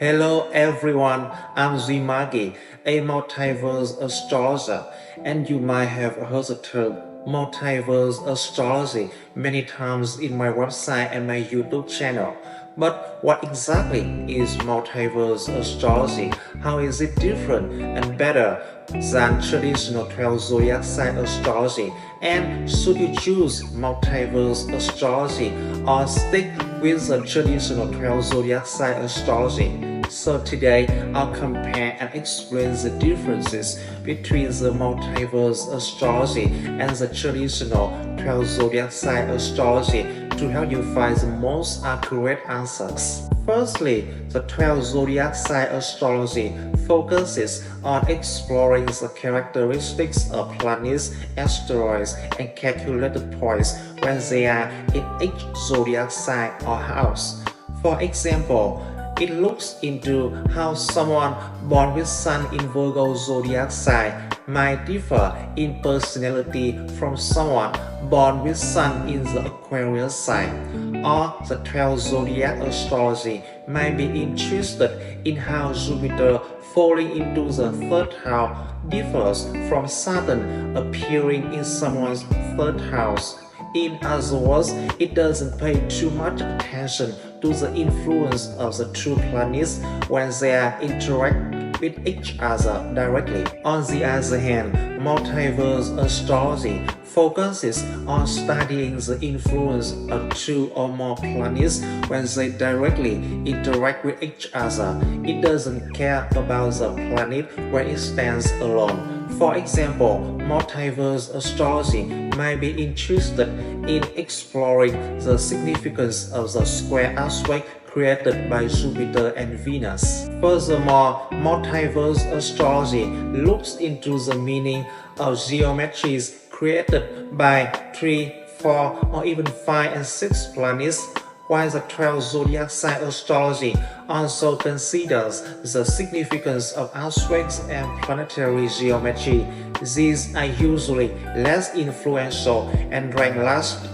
Hello everyone, I'm Magi, a multiverse astrologer, and you might have heard the term multiverse astrology many times in my website and my YouTube channel. But what exactly is multiverse astrology? How is it different and better than traditional 12 zodiac sign astrology? And should you choose multiverse astrology or stick with the traditional 12 zodiac sign astrology? So today I'll compare and explain the differences between the multiverse astrology and the traditional 12 zodiac sign astrology to help you find the most accurate answers. Firstly, the 12 zodiac sign astrology focuses on exploring the characteristics of planets, asteroids, and calculated points when they are in each zodiac sign or house. For example, it looks into how someone born with Sun in Virgo zodiac sign might differ in personality from someone born with Sun in the Aquarius sign. Or the 12 zodiac astrology might be interested in how Jupiter falling into the third house differs from Saturn appearing in someone's third house. In other words, it doesn't pay too much attention to the influence of the two planets when they are interact with each other directly. On the other hand, multiverse astrology focuses on studying the influence of two or more planets when they directly interact with each other. It doesn't care about the planet when it stands alone. For example, multiverse astrology might be interested in exploring the significance of the square aspect created by Jupiter and Venus. Furthermore, multiverse astrology looks into the meaning of geometries created by 3, 4, or even 5 and 6 planets, while the 12 zodiac sign astrology also considers the significance of aspects and planetary geometry. These are usually less influential and rank last.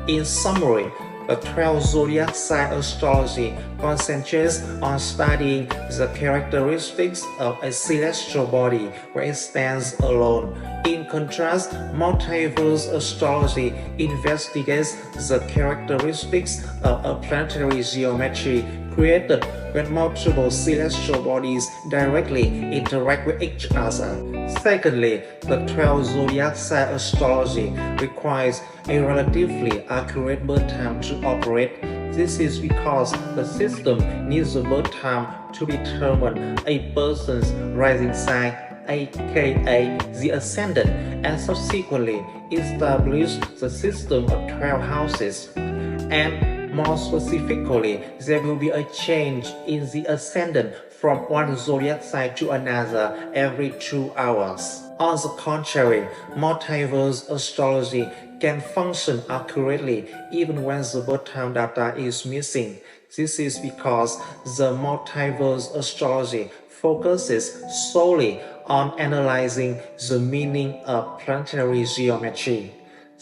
In summary, the 12 zodiac sign astrology concentrates on studying the characteristics of a celestial body where it stands alone. In contrast, multiverse astrology investigates the characteristics of a planetary geometry created when multiple celestial bodies directly interact with each other. Secondly, the 12 zodiac sign astrology requires a relatively accurate birth time to operate. This is because the system needs the birth time to determine a person's rising sign, aka the ascendant, and subsequently establish the system of 12 houses. And more specifically, there will be a change in the ascendant from one zodiac sign to another every 2 hours. On the contrary, multiverse astrology can function accurately even when the birth time data is missing. This is because the multiverse astrology focuses solely on analyzing the meaning of planetary geometry.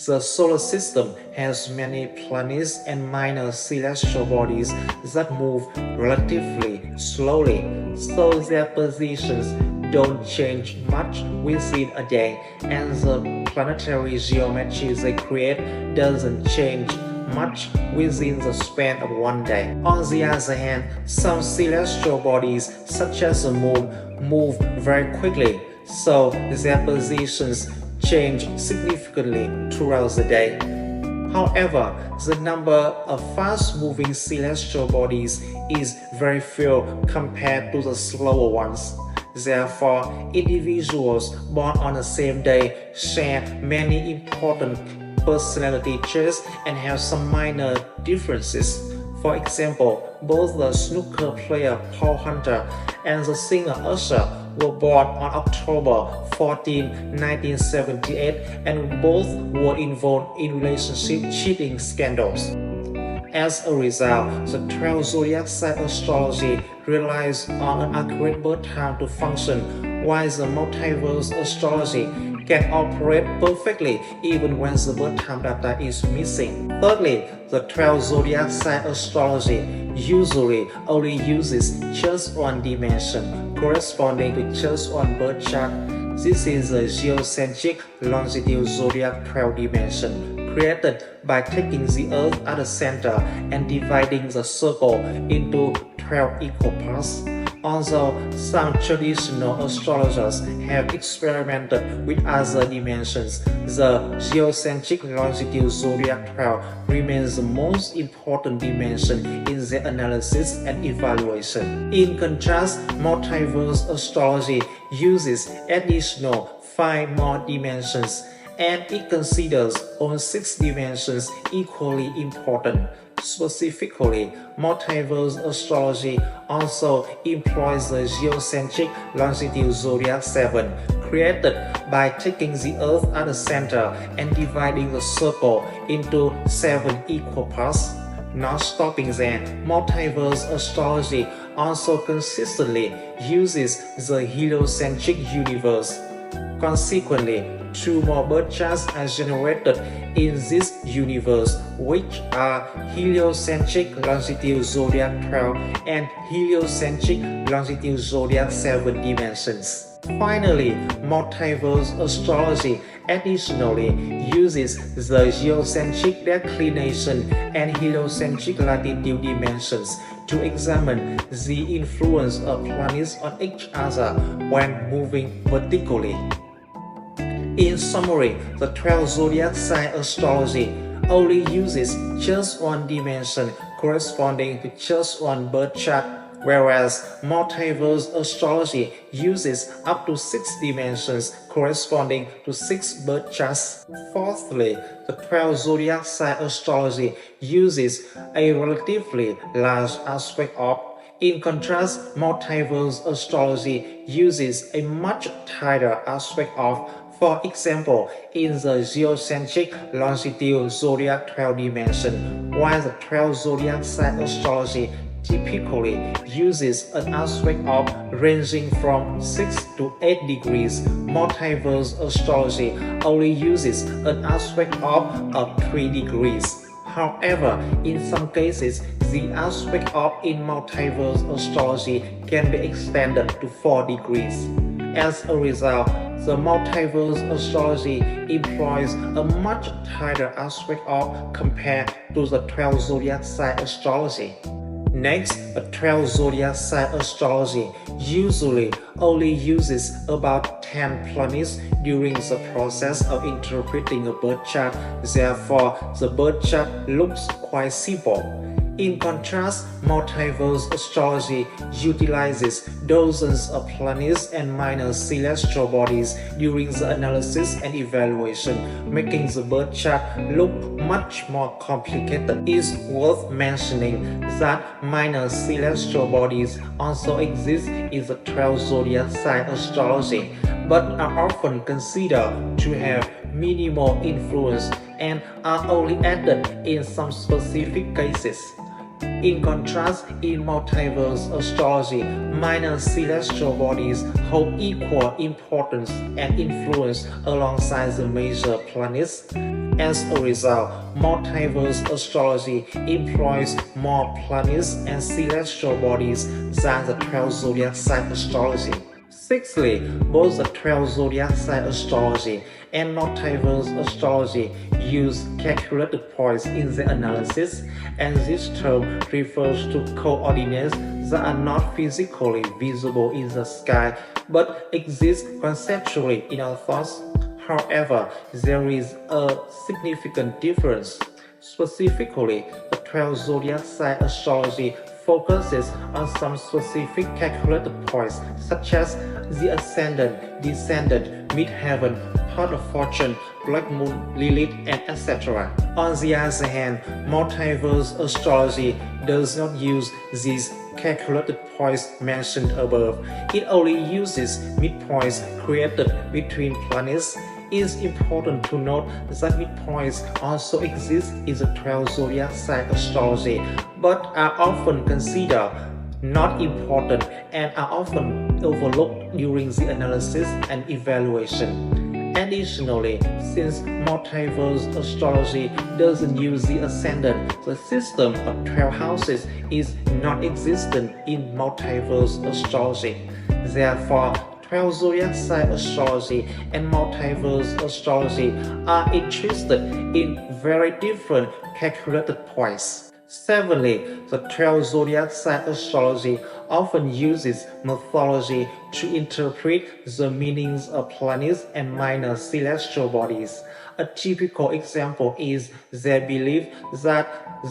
The solar system has many planets and minor celestial bodies that move relatively slowly, so their positions don't change much within a day, and the planetary geometry they create doesn't change much within the span of one day. On the other hand, some celestial bodies, such as the moon, move very quickly, so their positions change significantly throughout the day. However, the number of fast-moving celestial bodies is very few compared to the slower ones. Therefore, individuals born on the same day share many important personality traits and have some minor differences. For example, both the snooker player Paul Hunter and the singer Usher were born on October 14, 1978, and both were involved in relationship cheating scandals. As a result, the 12 zodiac sign astrology relies on an accurate birth time to function while the multiverse astrology can operate perfectly even when the birth time data is missing. Thirdly, the 12 zodiac sign astrology usually only uses just one dimension corresponding to just one birth chart. This is the geocentric longitude zodiac 12 dimension, created by taking the Earth at the center and dividing the circle into 12 equal parts. Although some traditional astrologers have experimented with other dimensions, the geocentric longitude zodiac 12 remains the most important dimension in their analysis and evaluation. In contrast, multiverse astrology uses additional 5 more dimensions, and it considers all 6 dimensions equally important. Specifically, multiverse astrology also employs the geocentric longitude zodiac 7, created by taking the Earth at the center and dividing the circle into 7 equal parts. Not stopping there, multiverse astrology also consistently uses the heliocentric universe. Consequently, 2 more birth charts are generated in this universe, which are heliocentric longitude zodiac 12 and heliocentric longitude zodiac 7 dimensions. Finally, multiverse astrology additionally uses the geocentric declination and heliocentric latitude dimensions to examine the influence of planets on each other when moving vertically. In summary, the 12 zodiac sign astrology only uses just one dimension corresponding to just one birth chart, whereas multiverse astrology uses up to 6 dimensions corresponding to 6 birth charts. Fourthly, the 12 zodiac sign astrology uses a relatively large aspect of. In contrast, multiverse astrology uses a much tighter aspect of. For example, in the geocentric longitude zodiac 12 dimension, while the 12 zodiac sign astrology typically uses an aspect of ranging from 6 to 8 degrees, multiverse astrology only uses an aspect of 3 degrees. However, in some cases, the aspect of in multiverse astrology can be extended to 4 degrees. As a result, the multiverse astrology employs a much tighter aspect of compared to the 12 zodiac sign astrology. Next, the 12 zodiac sign astrology usually only uses about 10 planets during the process of interpreting a birth chart. Therefore, the birth chart looks quite simple. In contrast, multiverse astrology utilizes dozens of planets and minor celestial bodies during the analysis and evaluation, making the birth chart look much more complicated. It's worth mentioning that minor celestial bodies also exist in the 12 zodiac sign astrology, but are often considered to have minimal influence and are only added in some specific cases. In contrast, in multiverse astrology, minor celestial bodies hold equal importance and influence alongside the major planets. As a result, multiverse astrology employs more planets and celestial bodies than the 12 zodiac sign astrology. Sixthly, both the 12 zodiac sign astrology and multiverse astrology use calculated points in the analysis, and this term refers to coordinates that are not physically visible in the sky but exist conceptually in our thoughts. However, there is a significant difference. Specifically, the 12 zodiac sign astrology focuses on some specific calculated points such as the ascendant, descendant, midheaven, part of fortune, black moon, Lilith, and etc. On the other hand, multiverse astrology does not use these calculated points mentioned above. It only uses midpoints created between planets. It is important to note that midpoints also exist in the 12 zodiac sign astrology, but are often considered not important, and are often overlooked during the analysis and evaluation. Additionally, since multiverse astrology doesn't use the ascendant, the system of 12 houses is not existent in multiverse astrology. Therefore, 12 zodiac sign astrology and multiverse astrology are interested in very different calculated points. Seventhly, the 12 zodiac sign astrology often uses mythology to interpret the meanings of planets and minor celestial bodies. A typical example is their belief that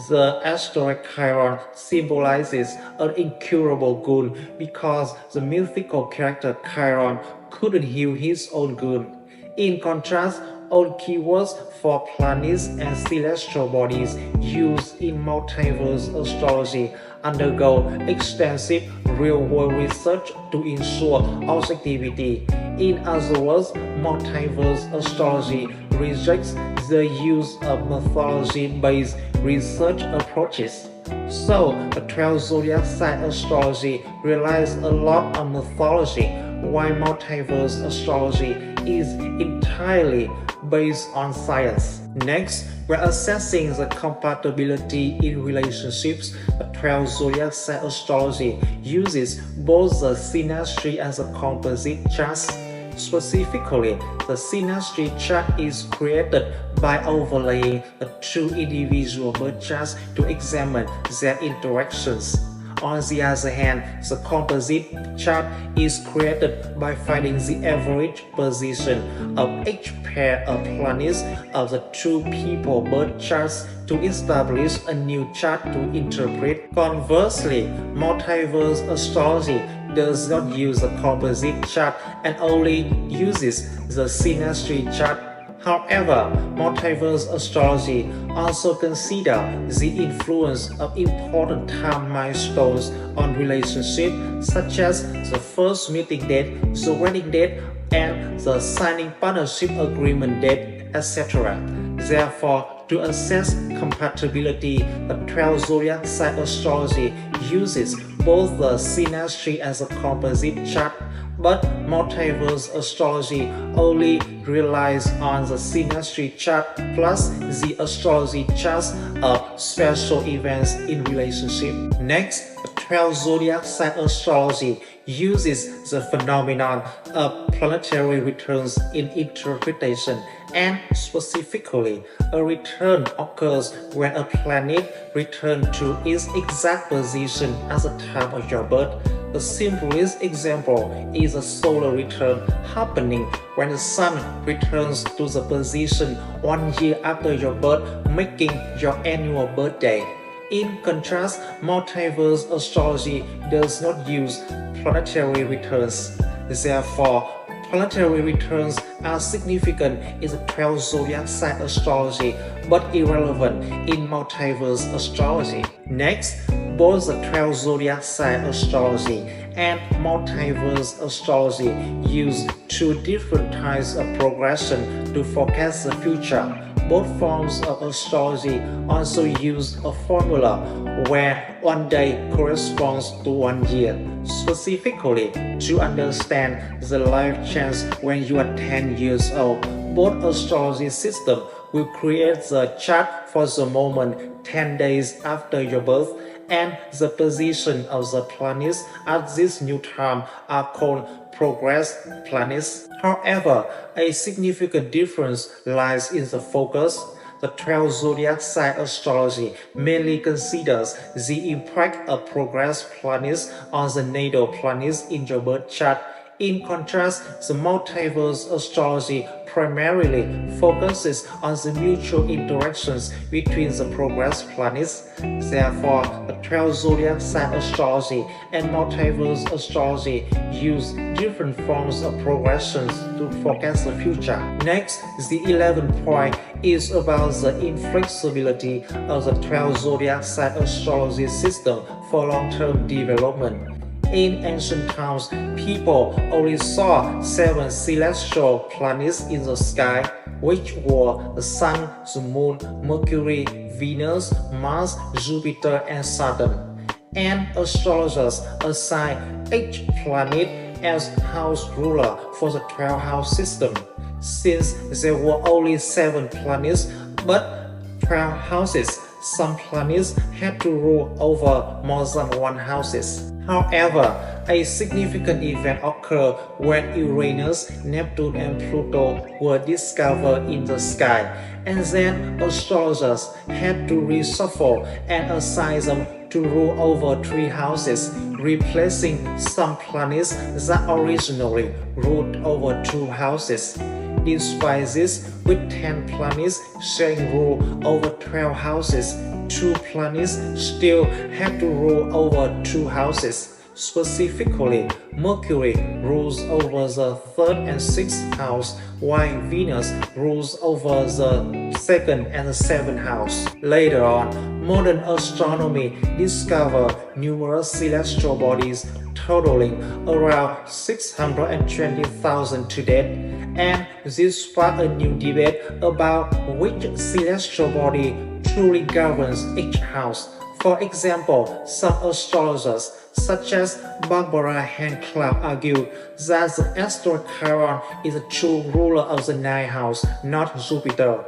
the asteroid Chiron symbolizes an incurable goon because the mythical character Chiron couldn't heal his own goon. In contrast, all keywords for planets and celestial bodies used in multiverse astrology undergo extensive real-world research to ensure objectivity. In other words, multiverse astrology rejects the use of mythology-based research approaches. So, the 12 zodiac sign astrology relies a lot on mythology, while multiverse astrology is entirely based on science. Next, we're assessing the compatibility in relationships. The 12 zodiac sign astrology uses both the synastry and the composite charts. Specifically, the synastry chart is created by overlaying the two individual birth charts to examine their interactions. On the other hand, the composite chart is created by finding the average position of each pair of planets of the two people birth charts to establish a new chart to interpret. Conversely, multiverse astrology does not use the composite chart and only uses the synastry chart. However, multiverse astrology also considers the influence of important time milestones on relationships, such as the first meeting date, the wedding date, and the signing partnership agreement date, etc. Therefore, to assess compatibility, the 12 zodiac sign astrology uses both the synastry and the composite chart, but multiverse astrology only relies on the synastry chart plus the astrology charts of special events in relationship. Next, the 12 zodiac sign astrology uses the phenomenon of planetary returns in interpretation, and specifically, a return occurs when a planet returns to its exact position at the time of your birth. The simplest example is a solar return happening when the sun returns to the position 1 year after your birth, making your annual birthday. In contrast, multiverse astrology does not use planetary returns. Therefore, planetary returns are significant in the 12 zodiac sign astrology but irrelevant in multiverse astrology. Next, both the 12 zodiac sign astrology and multiverse astrology use two different types of progression to forecast the future. Both forms of astrology also use a formula where 1 day corresponds to 1 year. Specifically, to understand the life chance when you are 10 years old, both astrology systems will create the chart for the moment 10 days after your birth, and the position of the planets at this new time are called progress planets. However, a significant difference lies in the focus. The 12 zodiac sign astrology mainly considers the impact of progress planets on the natal planets in your birth chart. In contrast, the multiverse astrology primarily focuses on the mutual interactions between the progress planets. Therefore, the 12 zodiac sign astrology and multiverse astrology use different forms of progressions to forecast the future. Next, the 11th point is about the inflexibility of the 12 zodiac sign astrology system for long-term development. In ancient times, people only saw 7 celestial planets in the sky, which were the Sun, the Moon, Mercury, Venus, Mars, Jupiter, and Saturn. and astrologers assign each planet as house ruler for the 12-house system. Since there were only 7 planets but 12 houses, some planets had to rule over more than one houses. However, a significant event occurred when Uranus, Neptune, and Pluto were discovered in the sky, and then astrologers had to reshuffle and assign them to rule over 3 houses, replacing some planets that originally ruled over 2 houses. Despite this, with 10 planets sharing rule over 12 houses, 2 planets still had to rule over 2 houses. Specifically, Mercury rules over the 3rd and 6th house, while Venus rules over the 2nd and the 7th house. Later on, modern astronomy discovered numerous celestial bodies totaling around 620,000 to date, and this sparked a new debate about which celestial body truly governs each house. For example, some astrologers, such as Barbara Hand-Clark, argue that the asteroid Chiron is the true ruler of the 9th house, not Jupiter.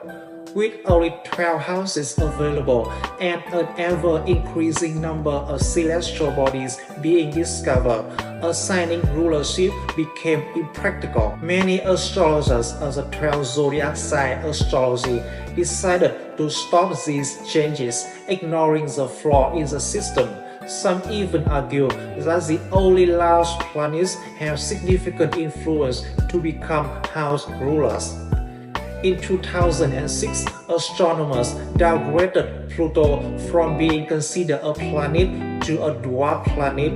With only 12 houses available and an ever-increasing number of celestial bodies being discovered, assigning rulership became impractical. Many astrologers of the 12 zodiac sign astrology decided to stop these changes, ignoring the flaw in the system. Some even argue that the only large planets have significant influence to become house rulers. In 2006, astronomers downgraded Pluto from being considered a planet to a dwarf planet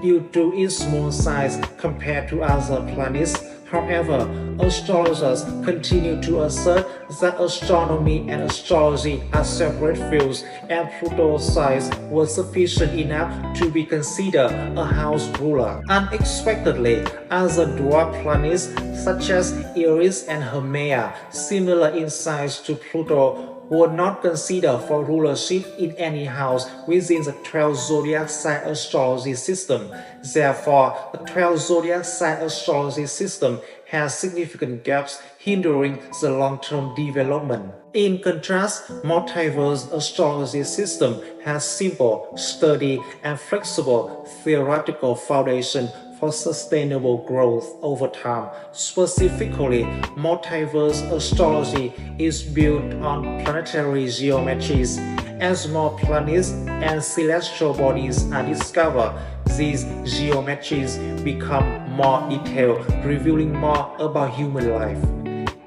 due to its small size compared to other planets. However, astrologers continue to assert that astronomy and astrology are separate fields, and Pluto's size was sufficient enough to be considered a house ruler. Unexpectedly, other dwarf planets such as Eris and Haumea, similar in size to Pluto, were not considered for rulership in any house within the 12 zodiac sign astrology system. Therefore, the 12 zodiac sign astrology system has significant gaps hindering the long-term development. In contrast, Multiverse Astrology system has simple, sturdy, and flexible theoretical foundation for sustainable growth over time. Specifically, Multiverse Astrology is built on planetary geometries. As more planets and celestial bodies are discovered, these geometries become more detailed, revealing more about human life.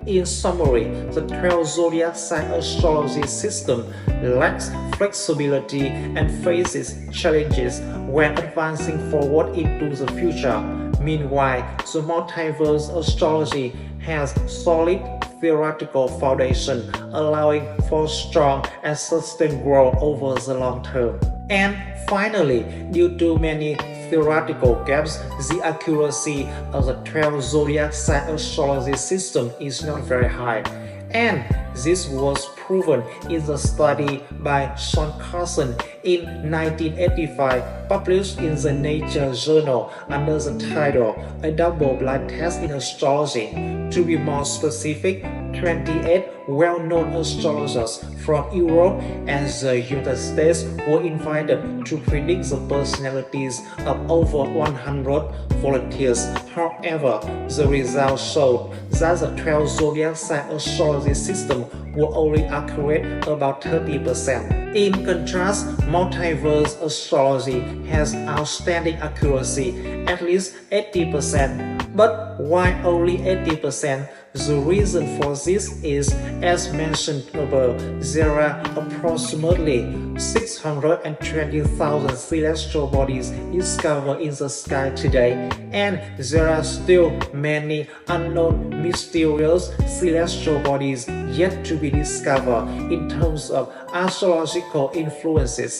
In summary, the 12 zodiac sign astrology system lacks flexibility and faces challenges when advancing forward into the future. Meanwhile, the multiverse astrology has solid theoretical foundation, allowing for strong and sustained growth over the long term. And finally, due to many theoretical gaps, the accuracy of the 12 zodiac sign astrology system is not very high. And this was proven in the study by Sean Carson in 1985, published in the Nature journal under the title A Double-Blind Test in Astrology. To be more specific, 28 well-known astrologers from Europe and the United States were invited to predict the personalities of over 100 volunteers. However, the results showed that the 12 zodiac sign astrology system were only accurate about 30%. In contrast, multiverse astrology has outstanding accuracy, at least 80%. But why only 80%? The reason for this is, as mentioned above, there are approximately 620,000 celestial bodies discovered in the sky today, and there are still many unknown mysterious celestial bodies yet to be discovered in terms of astrological influences.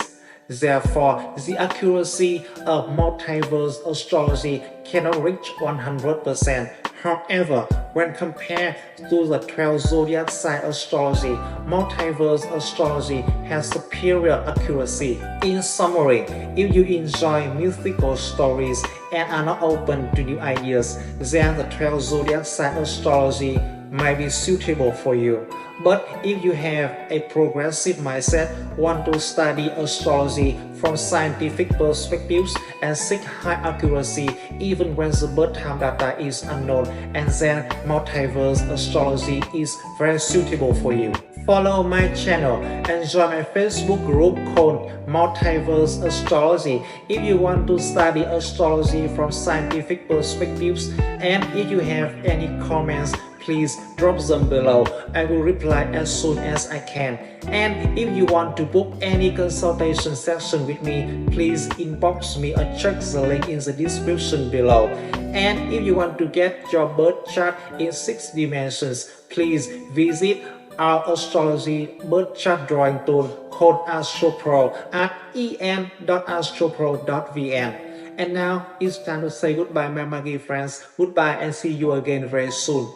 Therefore, the accuracy of multiverse astrology cannot reach 100%. However, when compared to the 12 zodiac sign astrology, multiverse astrology has superior accuracy. In summary, if you enjoy mythical stories and are not open to new ideas, then the 12 zodiac sign astrology might be suitable for you. But if you have a progressive mindset, want to study astrology from scientific perspectives and seek high accuracy even when the birth time data is unknown, and then multiverse astrology is very suitable for you. Follow my channel and join my Facebook group called Multiverse Astrology if you want to study astrology from scientific perspectives. And if you have any comments, please drop them below. I will reply as soon as I can. And if you want to book any consultation session with me, please inbox me or check the link in the description below. And if you want to get your birth chart in 6 dimensions, please visit our astrology birth chart drawing tool called AstroPro at en.astropro.vn. And now it's time to say goodbye, my Magi friends. Goodbye and see you again very soon.